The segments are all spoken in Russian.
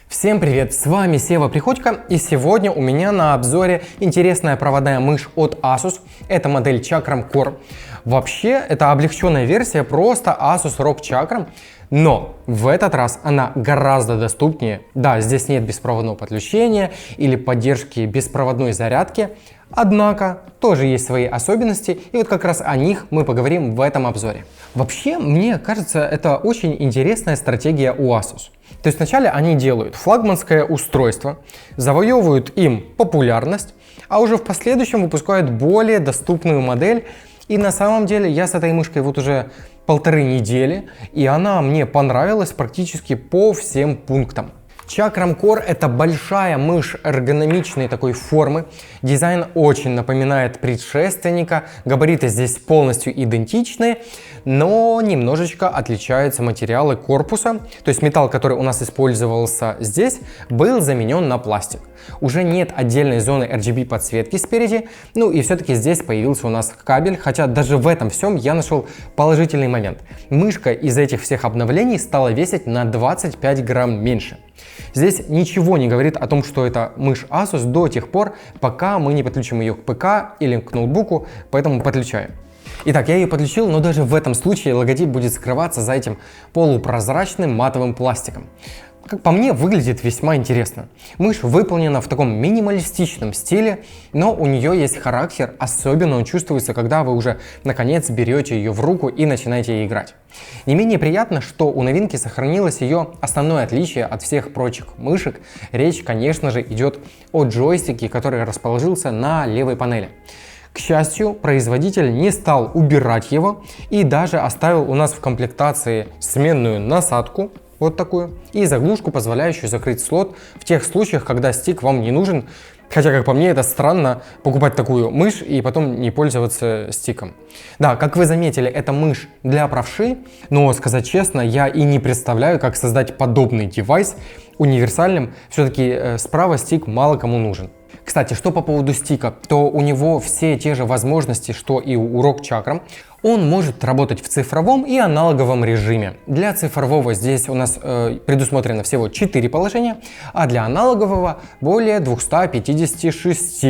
Всем привет, с вами Сева Приходько, и сегодня у меня на обзоре интересная проводная мышь от Asus. Это модель Chakram Core. Вообще, это облегченная версия просто Asus ROG Chakram, но в этот раз она гораздо доступнее. Да, здесь нет беспроводного подключения или поддержки беспроводной зарядки, однако тоже есть свои особенности, и вот как раз о них мы поговорим в этом обзоре. Вообще, мне кажется, это очень интересная стратегия у Asus. То есть вначале они делают флагманское устройство, завоевывают им популярность, а уже в последующем выпускают более доступную модель. И на самом деле я с этой мышкой вот уже 1,5 недели, и она мне понравилась практически по всем пунктам. Chakram Core — это большая мышь эргономичной такой формы. Дизайн очень напоминает предшественника. Габариты здесь полностью идентичны, но немножечко отличаются материалы корпуса. То есть металл, который у нас использовался здесь, был заменен на пластик. Уже нет отдельной зоны RGB подсветки спереди. Ну и все-таки здесь появился у нас кабель, хотя даже в этом всем я нашел положительный момент. Мышка из этих всех обновлений стала весить на 25 грамм меньше. Здесь ничего не говорит о том, что это мышь Asus до тех пор, пока мы не подключим ее к ПК или к ноутбуку, поэтому подключаем. Итак, я ее подключил, но даже в этом случае логотип будет скрываться за этим полупрозрачным матовым пластиком. Как по мне, выглядит весьма интересно. Мышь выполнена в таком минималистичном стиле, но у нее есть характер, особенно он чувствуется, когда вы уже наконец берете ее в руку и начинаете играть. Не менее приятно, что у новинки сохранилось ее основное отличие от всех прочих мышек. Речь, конечно же, идет о джойстике, который расположился на левой панели. К счастью, производитель не стал убирать его и даже оставил у нас в комплектации сменную насадку, вот такую, и заглушку, позволяющую закрыть слот в тех случаях, когда стик вам не нужен. Хотя, как по мне, это странно покупать такую мышь и потом не пользоваться стиком. Да, как вы заметили, это мышь для правши, но, сказать честно, я и не представляю, как создать подобный девайс универсальным. Все-таки справа стик мало кому нужен. Кстати, что по поводу стика, то у него все те же возможности, что и у ROG Chakram. Он может работать в цифровом и аналоговом режиме. Для цифрового здесь у нас предусмотрено всего 4 положения, а для аналогового более 256.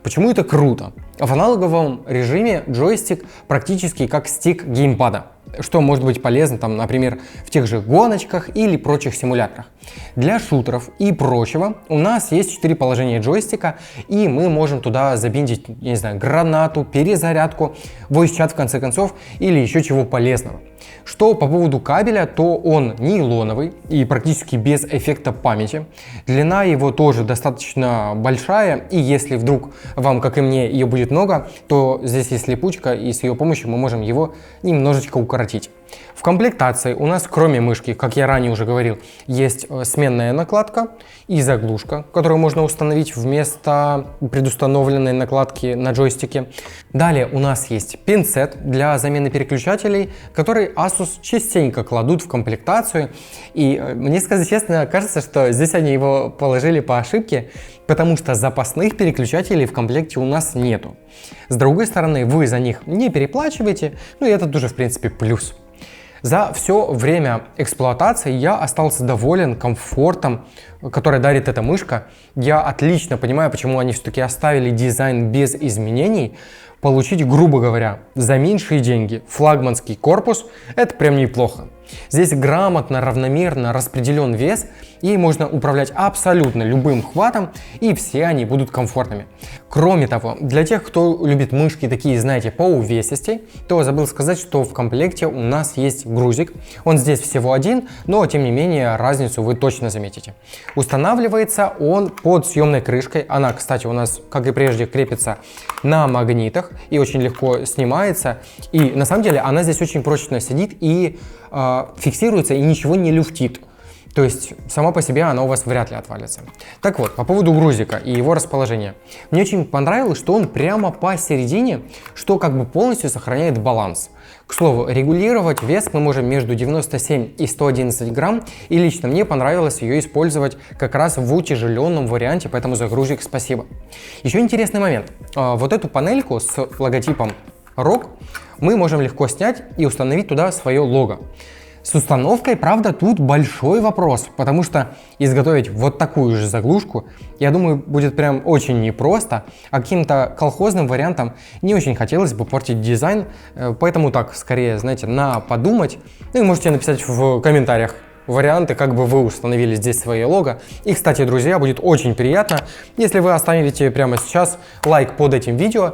Почему это круто? В аналоговом режиме джойстик практически как стик геймпада, что может быть полезно, там, например, в тех же гоночках или прочих симуляторах. Для шутеров и прочего у нас есть 4 положения джойстика, и мы можем туда забиндить, я не знаю, гранату, перезарядку, voice-чат в конце концов, или еще чего полезного. Что по поводу кабеля, то он нейлоновый и практически без эффекта памяти. Длина его тоже достаточно большая, и если вдруг вам, как и мне, ее будет много, то здесь есть липучка, и с ее помощью мы можем его немножечко укоротить. В комплектации у нас, кроме мышки, как я ранее уже говорил, есть сменная накладка и заглушка, которую можно установить вместо предустановленной накладки на джойстике. Далее у нас есть пинцет для замены переключателей, который Asus частенько кладут в комплектацию. И мне, сказать честно, кажется, что здесь они его положили по ошибке, потому что запасных переключателей в комплекте у нас нету. С другой стороны, вы за них не переплачиваете, ну и это тоже, в принципе, плюс. За все время эксплуатации я остался доволен комфортом, который дарит эта мышка. Я отлично понимаю, почему они все-таки оставили дизайн без изменений. Получить, грубо говоря, за меньшие деньги флагманский корпус – это прям неплохо. Здесь грамотно, равномерно распределен вес, и можно управлять абсолютно любым хватом, и все они будут комфортными. Кроме того, для тех, кто любит мышки такие, знаете, по увесистей, то забыл сказать, что в комплекте у нас есть грузик. Он здесь всего один, но тем не менее разницу вы точно заметите. Устанавливается он под съемной крышкой. Она, кстати, у нас, как и прежде, крепится на магнитах и очень легко снимается. И на самом деле она здесь очень прочно сидит и фиксируется, и ничего не люфтит. То есть сама по себе она у вас вряд ли отвалится. Так вот, по поводу грузика и его расположения. Мне очень понравилось, что он прямо посередине, что как бы полностью сохраняет баланс. К слову, регулировать вес мы можем между 97 и 111 грамм, и лично мне понравилось ее использовать как раз в утяжеленном варианте, поэтому за грузик спасибо. Еще интересный момент. Вот эту панельку с логотипом ROG мы можем легко снять и установить туда свое лого. С установкой, правда, тут большой вопрос, потому что изготовить вот такую же заглушку, я думаю, будет прям очень непросто, а каким-то колхозным вариантом не очень хотелось бы портить дизайн, поэтому так, скорее, знаете, на подумать. Ну и можете написать в комментариях варианты, как бы вы установили здесь свое лого. И, кстати, друзья, будет очень приятно, если вы оставите прямо сейчас лайк под этим видео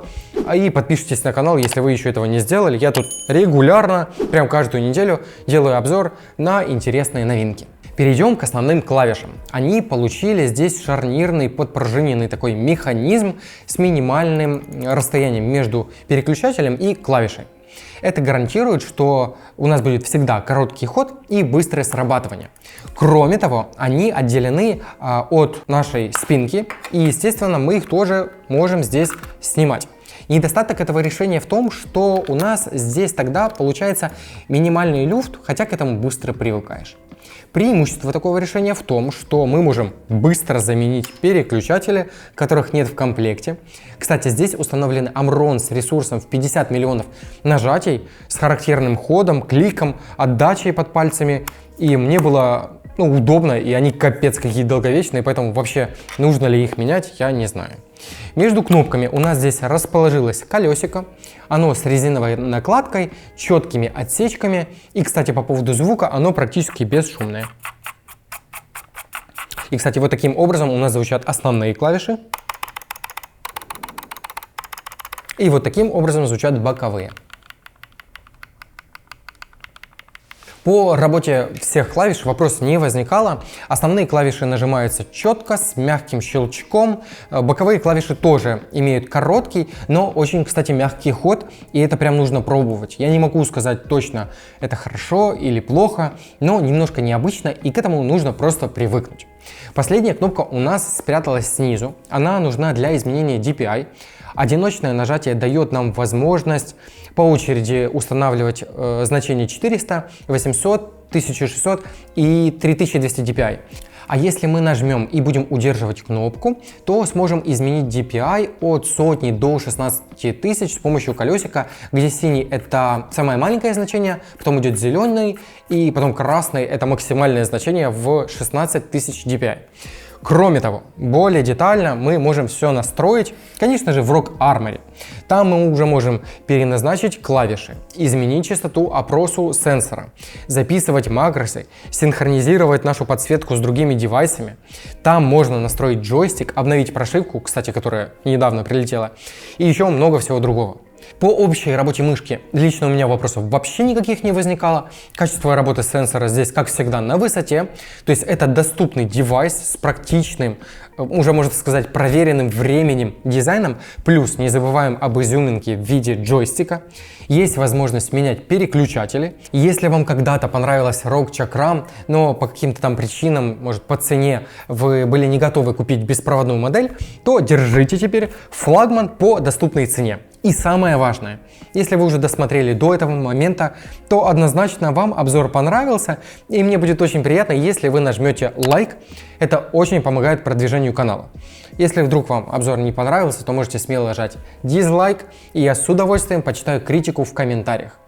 и подпишитесь на канал, если вы еще этого не сделали. Я тут регулярно, прям каждую неделю делаю обзор на интересные новинки. Перейдем к основным клавишам. Они получили здесь шарнирный подпружиненный такой механизм с минимальным расстоянием между переключателем и клавишей. Это гарантирует, что у нас будет всегда короткий ход и быстрое срабатывание. Кроме того, они отделены от нашей спинки, и, естественно, мы их тоже можем здесь снимать. Недостаток этого решения в том, что у нас здесь тогда получается минимальный люфт, хотя к этому быстро привыкаешь. Преимущество такого решения в том, что мы можем быстро заменить переключатели, которых нет в комплекте. Кстати, здесь установлены Omron с ресурсом в 50 миллионов нажатий, с характерным ходом, кликом, отдачей под пальцами. И мне было удобно, и они капец какие долговечные, поэтому вообще нужно ли их менять, я не знаю. Между кнопками у нас здесь расположилось колесико, оно с резиновой накладкой, четкими отсечками, и, кстати, по поводу звука, оно практически бесшумное. И, кстати, вот таким образом у нас звучат основные клавиши, и вот таким образом звучат боковые. По работе всех клавиш вопрос не возникало. Основные клавиши нажимаются четко, с мягким щелчком. Боковые клавиши тоже имеют короткий, но очень, кстати, мягкий ход, и это прям нужно пробовать. Я не могу сказать точно, это хорошо или плохо, но немножко необычно, и к этому нужно просто привыкнуть. Последняя кнопка у нас спряталась снизу. Она нужна для изменения DPI. Одиночное нажатие дает нам возможность по очереди устанавливать значения 400, 800, 1600 и 3200 DPI. А если мы нажмем и будем удерживать кнопку, то сможем изменить DPI от сотни до 16 тысяч с помощью колесика, где синий это самое маленькое значение, потом идет зеленый и потом красный это максимальное значение в 16 тысяч DPI. Кроме того, более детально мы можем все настроить, конечно же, в ROG Armoury. Там мы уже можем переназначить клавиши, изменить частоту опросу сенсора, записывать макросы, синхронизировать нашу подсветку с другими девайсами. Там можно настроить джойстик, обновить прошивку, кстати, которая недавно прилетела, и еще много всего другого. По общей работе мышки лично у меня вопросов вообще никаких не возникало. Качество работы сенсора здесь, как всегда, на высоте. То есть это доступный девайс с практичным, уже можно сказать, проверенным временем дизайном. Плюс не забываем об изюминке в виде джойстика. Есть возможность менять переключатели. Если вам когда-то понравилась ROG Chakram, но по каким-то там причинам, может по цене, вы были не готовы купить беспроводную модель, то держите теперь флагман по доступной цене. И самое важное, если вы уже досмотрели до этого момента, то однозначно вам обзор понравился, и мне будет очень приятно, если вы нажмете лайк. Это очень помогает продвижению канала. Если вдруг вам обзор не понравился, то можете смело нажать дизлайк, и я с удовольствием почитаю критику в комментариях.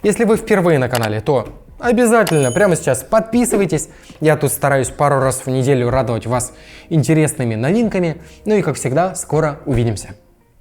Если вы впервые на канале, то обязательно прямо сейчас подписывайтесь. Я тут стараюсь пару раз в неделю радовать вас интересными новинками. Ну и как всегда, скоро увидимся.